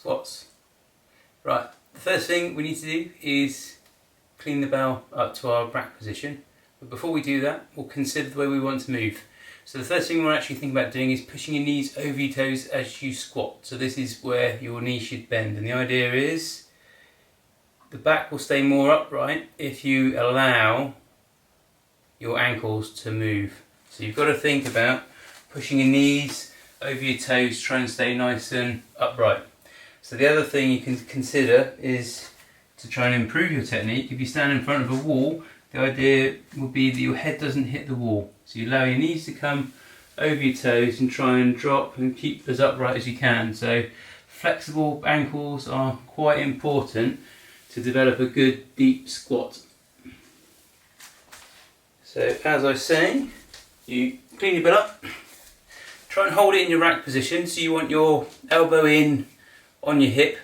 squats. Right, the first thing we need to do is clean the bell up to our rack position. But before we do that, we'll consider the way we want to move. So the first thing we're actually thinking about doing is pushing your knees over your toes as you squat. So this is where your knees should bend. And the idea is the back will stay more upright if you allow your ankles to move. So you've got to think about pushing your knees over your toes, try and stay nice and upright. So the other thing you can consider is to try and improve your technique. If you stand in front of a wall, the idea would be that your head doesn't hit the wall. So you allow your knees to come over your toes and try and drop and keep as upright as you can. So flexible ankles are quite important to develop a good deep squat. So as I was saying, you clean your butt up, try and hold it in your rack position, so you want your elbow in on your hip,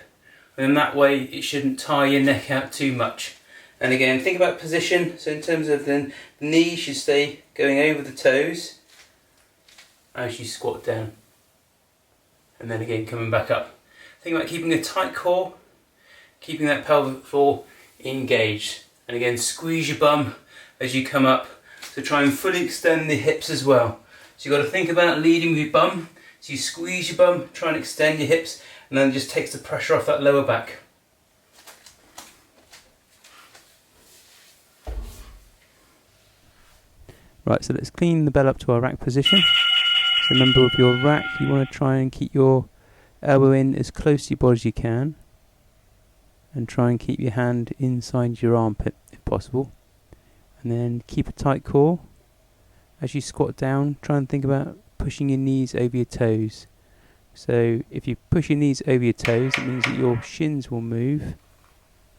and that way it shouldn't tire your neck out too much. And again, think about position, so in terms of the knees should stay going over the toes as you squat down. And then again coming back up. Think about keeping a tight core, keeping that pelvic floor engaged. And again, squeeze your bum as you come up to try and fully extend the hips as well. So you've got to think about leading with your bum. So you squeeze your bum, try and extend your hips, and then it just takes the pressure off that lower back. Right, so let's clean the bell up to our rack position. So remember, with your rack, you want to try and keep your elbow in as close to your body as you can, and try and keep your hand inside your armpit if possible. And then keep a tight core. As you squat down, try and think about pushing your knees over your toes. So if you push your knees over your toes, it means that your shins will move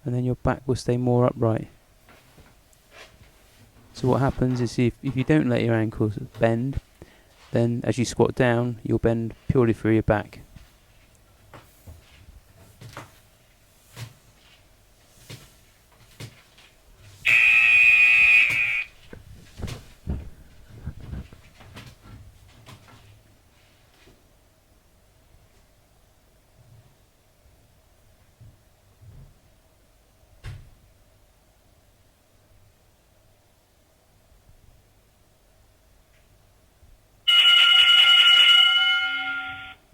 and then your back will stay more upright. So what happens is if you don't let your ankles bend, then as you squat down, you'll bend purely through your back.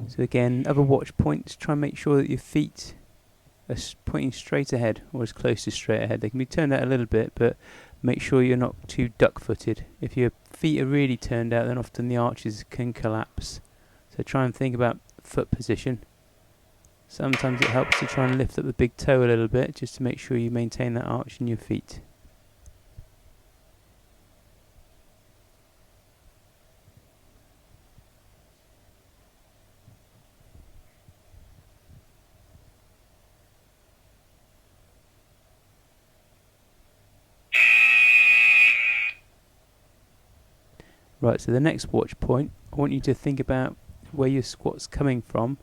So again, other watch points, try and make sure that your feet are pointing straight ahead, or as close to straight ahead. They can be turned out a little bit, but make sure you're not too duck-footed. If your feet are really turned out, then often the arches can collapse. So try and think about foot position. Sometimes it helps to try and lift up the big toe a little bit, just to make sure you maintain that arch in your feet. Right, so the next watch point, I want you to think about where your squat's coming from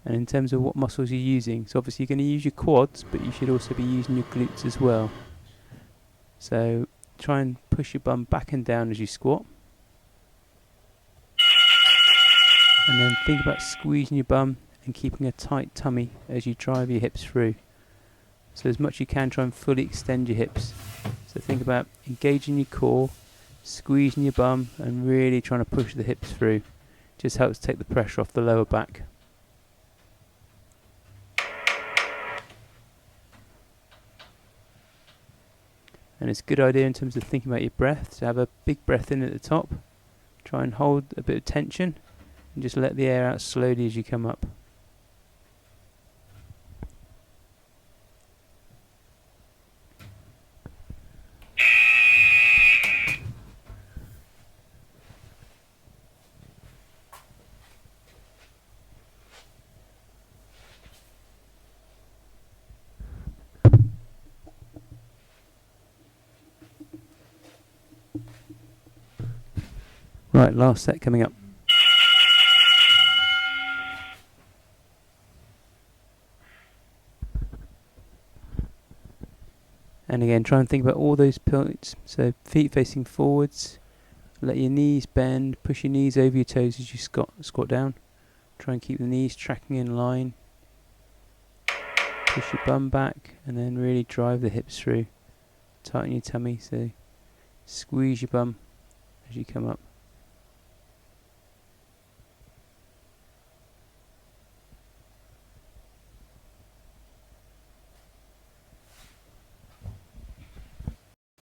and in terms of what muscles you're using. So obviously you're going to use your quads, but you should also be using your glutes as well. So try and push your bum back and down as you squat. And then think about squeezing your bum and keeping a tight tummy as you drive your hips through. So as much as you can, try and fully extend your hips. So think about engaging your core, squeezing your bum and really trying to push the hips through. Just helps take the pressure off the lower back. And it's a good idea in terms of thinking about your breath to have a big breath in at the top. Try and hold a bit of tension and just let the air out slowly as you come up. Right, last set coming up. And again, try and think about all those points. So feet facing forwards, let your knees bend, push your knees over your toes as you squat down. Try and keep the knees tracking in line. Push your bum back and then really drive the hips through. Tighten your tummy, so squeeze your bum as you come up.